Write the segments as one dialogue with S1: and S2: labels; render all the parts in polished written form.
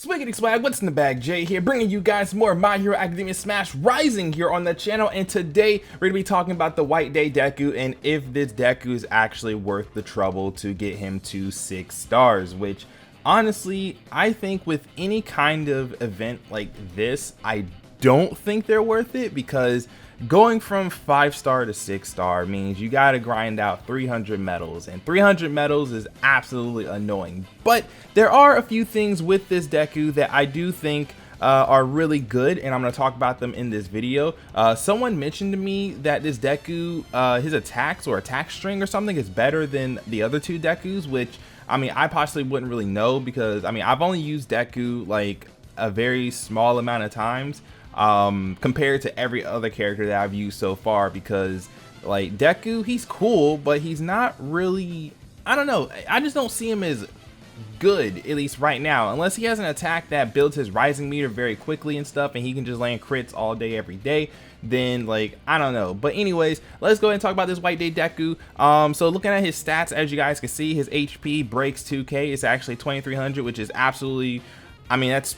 S1: Swiggity swag, what's in the bag? Jay here, bringing you guys more My Hero Academia Smash Rising here on the channel, and today we're going to be talking about the White Day Deku and if this Deku is actually worth the trouble to get him to 6 stars, which honestly, I think with any kind of event like this, I don't think they're worth it, because going from 5-star to 6-star means you gotta grind out 300 medals, and 300 medals is absolutely annoying. But there are a few things with this Deku that I do think are really good, and I'm gonna talk about them in this video. Someone mentioned to me that this Deku, his attacks or attack string or something is better than the other two Dekus, which I mean, I possibly wouldn't really know, because I mean, I've only used Deku like a very small amount of times compared to every other character that I've used so far, because like Deku, he's cool, but he's not really, I don't know, I just don't see him as good, at least right now, unless he has an attack that builds his rising meter very quickly and stuff, and he can just land crits all day every day. Then like, I don't know. But anyways, let's go ahead and talk about this White Day Deku. So looking at his stats, as you guys can see, his HP breaks 2k. It's actually 2300, which is absolutely, I mean, that's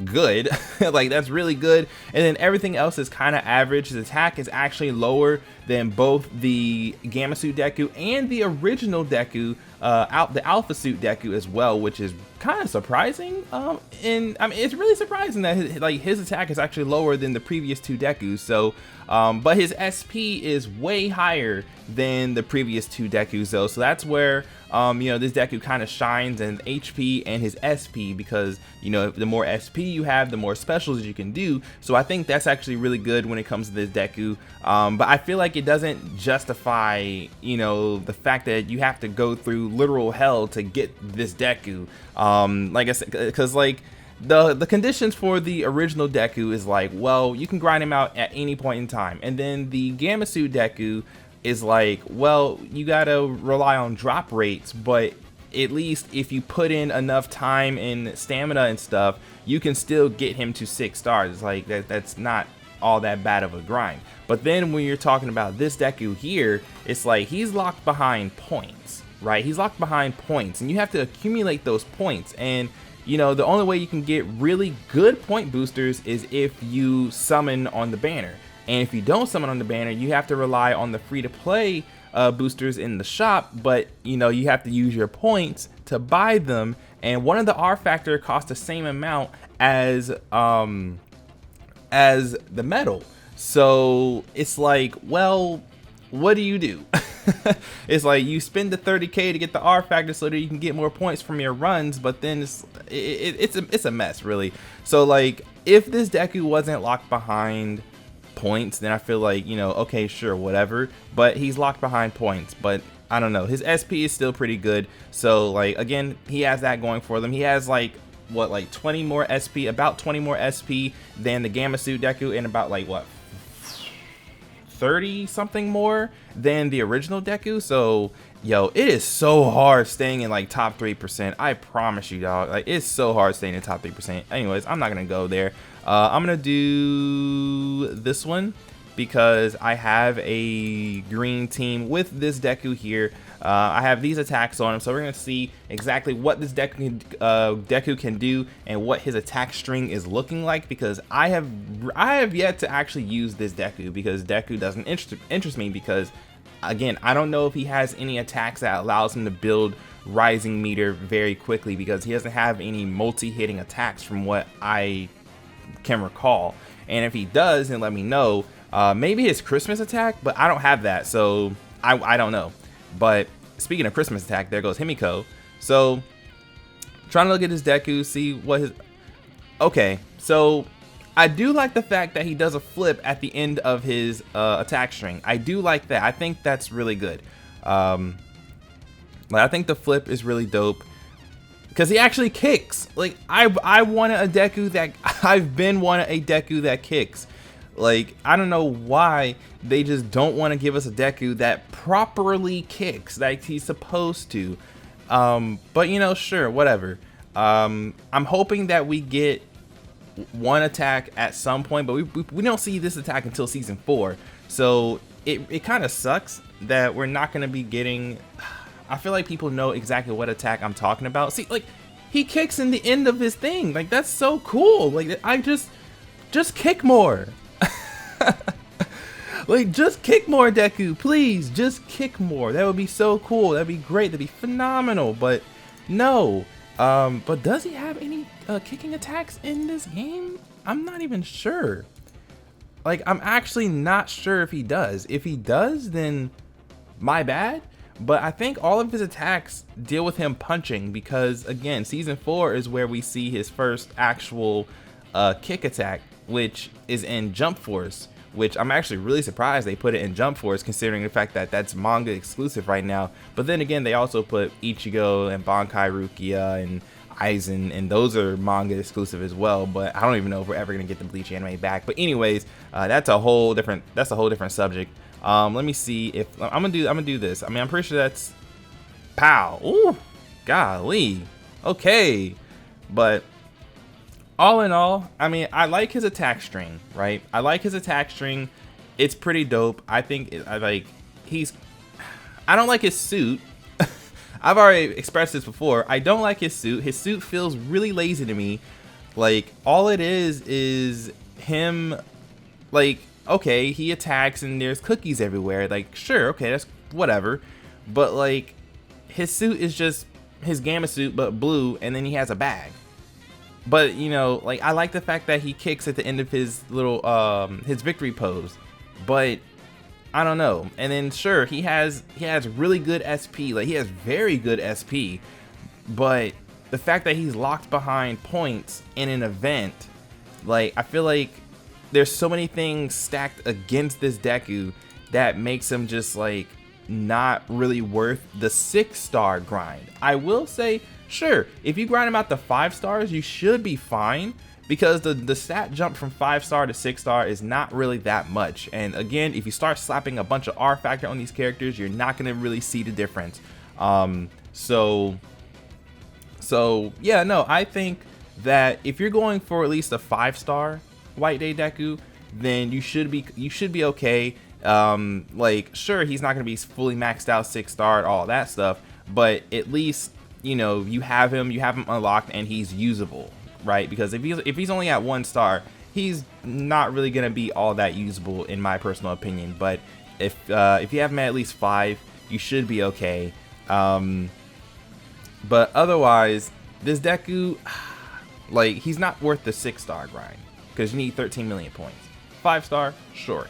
S1: good. Like, that's really good. And then everything else is kind of average. His attack is actually lower than both the Gamma Suit Deku and the original Deku, the Alpha Suit Deku as well, which is kind of surprising. And I mean, it's really surprising that his attack is actually lower than the previous two Dekus. So but his SP is way higher than the previous two Dekus though, so that's where you know, this Deku kind of shines in HP and his SP, because you know, the more SP you have, the more specials you can do. So I think that's actually really good when it comes to this Deku. But I feel like it doesn't justify, you know, the fact that you have to go through literal hell to get this Deku. Like I said, because like the conditions for the original Deku is like, well, you can grind him out at any point in time, and then the Gamma Suit Deku is like, well, you gotta rely on drop rates, but at least if you put in enough time and stamina and stuff, you can still get him to 6 stars. It's like that's not all that bad of a grind. But then when you're talking about this Deku here, it's like he's locked behind points, right? He's locked behind points, and you have to accumulate those points. And you know, the only way you can get really good point boosters is if you summon on the banner. And if you don't summon on the banner, you have to rely on the free-to-play boosters in the shop, but you know, you have to use your points to buy them, and one of the R factor costs the same amount as the metal. So it's like, well, what do you do? It's like you spend the 30k to get the R factor so that you can get more points from your runs, but then it's a mess, really. So like, if this Deku wasn't locked behind points, then I feel like, you know, okay, sure, whatever, but he's locked behind points. But I don't know, his SP is still pretty good. So like, again, he has that going for them. He has like, what, like 20 more SP, about 20 more SP than the Gamma Suit Deku, and about like, what, 30 something more than the original Deku. So yo, it is so hard staying in like top 3%. I promise you, dog. Like, it's so hard staying in top 3%. Anyways, I'm not gonna go there. I'm gonna do this one because I have a green team with this Deku here. I have these attacks on him, so we're gonna see exactly what this Deku can do and what his attack string is looking like, because I have yet to actually use this Deku, because Deku doesn't interest me, because again, I don't know if he has any attacks that allows him to build rising meter very quickly, because he doesn't have any multi-hitting attacks from what I can recall. And if he does, then let me know. Maybe his Christmas attack, but I don't have that, so I don't know. But speaking of Christmas attack, there goes Himiko. So trying to look at his Deku, see what his, okay, so I do like the fact that he does a flip at the end of his attack string. I do like that. I think that's really good. Like, I think the flip is really dope, because he actually kicks. Like, I wanted a Deku that, I've been wanting a Deku that kicks. Like, I don't know why they just don't want to give us a Deku that properly kicks like he's supposed to. But you know, sure, whatever. I'm hoping that we get one attack at some point, but we don't see this attack until season 4. So it kind of sucks that we're not going to be getting, I feel like people know exactly what attack I'm talking about. See, like, he kicks in the end of his thing. Like, that's so cool. Like, I just kick more. Like, just kick more, Deku, please. Just kick more. That would be so cool. That'd be great. That'd be phenomenal. But no. But does he have any kicking attacks in this game? I'm not even sure. Like, I'm actually not sure if he does. If he does, then my bad. But I think all of his attacks deal with him punching because, again, Season 4 is where we see his first actual kick attack, which is in Jump Force, which I'm actually really surprised they put it in Jump Force considering the fact that that's manga exclusive right now. But then again, they also put Ichigo and Bankai Rukia and Aizen, and those are manga exclusive as well. But I don't even know if we're ever gonna get the Bleach anime back. But anyways, that's a whole different subject. Let me see if I'm gonna do this. I mean, I'm pretty sure that's pow. Ooh, golly. Okay, but all in all, I mean, I like his attack string, right? I like his attack string. It's pretty dope. I think I don't like his suit. I've already expressed this before. I don't like his suit. His suit feels really lazy to me. Like, all it is him, like, okay, he attacks and there's cookies everywhere. Like, sure, okay, that's whatever. But, like, his suit is just his Gamma suit, but blue, and then he has a bag. But, you know, like, I like the fact that he kicks at the end of his little, his victory pose. But I don't know. And then sure, he has really good SP. Like, he has very good SP. But the fact that he's locked behind points in an event, like, I feel like there's so many things stacked against this Deku that makes him just, like, not really worth the 6-star grind. I will say, sure, if you grind him out to 5 stars, you should be fine. Because the stat jump from 5-star to 6-star is not really that much. And again, if you start slapping a bunch of R factor on these characters, you're not going to really see the difference. So yeah, no, I think that if you're going for at least a 5-star White Day Deku, then you should be okay. Like, sure, he's not going to be fully maxed out 6-star, all that stuff, but at least, you know, you have him unlocked and he's usable. Right, because if he's only at 1 star, he's not really gonna be all that usable in my personal opinion. But if you have him at least 5, you should be okay. But otherwise, this Deku, like, he's not worth the 6-star grind because you need 13 million points. 5-star, sure.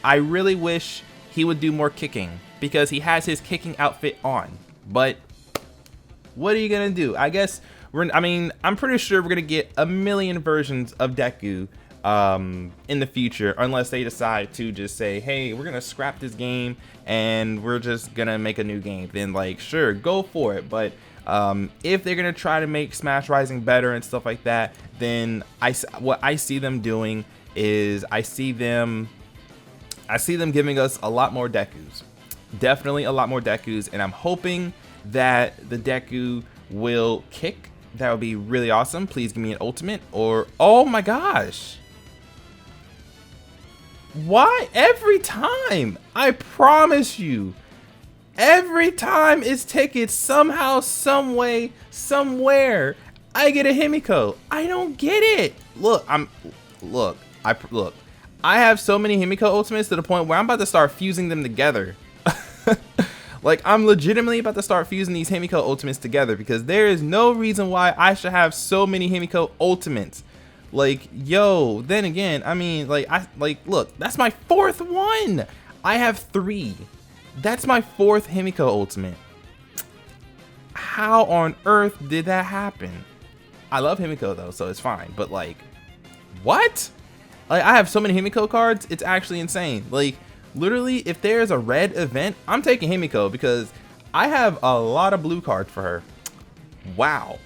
S1: I really wish he would do more kicking because he has his kicking outfit on. But what are you gonna do? I guess. I'm pretty sure we're gonna get a million versions of Deku in the future, unless they decide to just say, hey, we're gonna scrap this game and we're just gonna make a new game. Then, like, sure, go for it. But if they're gonna try to make Smash Rising better and stuff like that, then what I see them doing is I see them giving us a lot more Dekus, definitely a lot more Dekus, and I'm hoping that the Deku will kick. That would be really awesome. Please give me an ultimate or, oh my gosh. Why every time? I promise you, every time it's tickets, somehow, some way, somewhere, I get a Himiko. I don't get it. Look, I have so many Himiko ultimates to the point where I'm about to start fusing them together. Like, I'm legitimately about to start fusing these Himiko ultimates together because there is no reason why I should have so many Himiko ultimates. Like, yo, then again, I mean, look, that's my 4th one. I have 3. That's my 4th Himiko ultimate. How on earth did that happen? I love Himiko though, so it's fine. But, like, what? Like, I have so many Himiko cards, it's actually insane. Like, literally, if there's a red event, I'm taking Himiko because I have a lot of blue cards for her. Wow.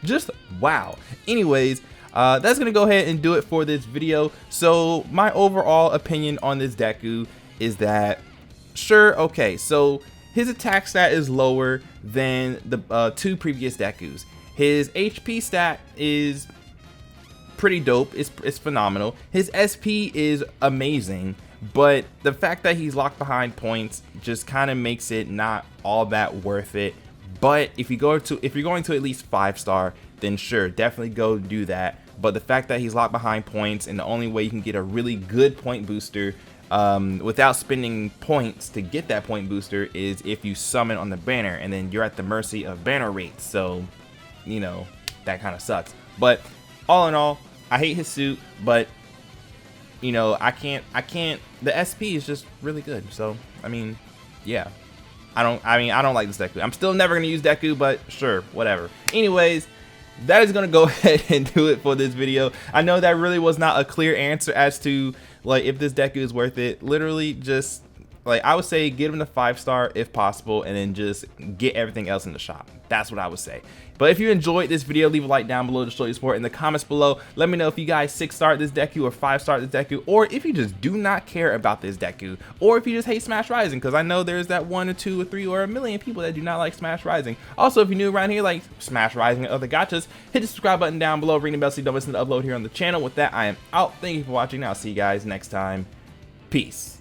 S1: Just wow. Anyways, that's gonna go ahead and do it for this video. So my overall opinion on this Deku is that, sure, okay, so his attack stat is lower than the 2 previous Dekus. His HP stat is pretty dope. It's phenomenal. His SP is amazing. But the fact that he's locked behind points just kind of makes it not all that worth it. But if you're going to at least 5-star, then sure, definitely go do that. But the fact that he's locked behind points, and the only way you can get a really good point booster without spending points to get that point booster is if you summon on the banner, and then you're at the mercy of banner rates. So, you know, that kind of sucks. But all in all, I hate his suit, but you know, I can't, the SP is just really good. So, I mean, yeah. I don't like this Deku. I'm still never going to use Deku, but sure, whatever. Anyways, that is going to go ahead and do it for this video. I know that really was not a clear answer as to, like, if this Deku is worth it. Literally just, like, I would say give him the 5-star if possible, and then just get everything else in the shop. That's what I would say. But if you enjoyed this video, leave a like down below to show your support. In the comments below, let me know if you guys 6-star this Deku or 5-star this Deku, or if you just do not care about this Deku, or if you just hate Smash Rising, because I know there's that 1 or 2 or 3 or a million people that do not like Smash Rising. Also, if you're new around here, like Smash Rising and other gachas, hit the subscribe button down below, ring the bell so you don't miss an upload here on the channel. With that, I am out. Thank you for watching. I'll see you guys next time. Peace.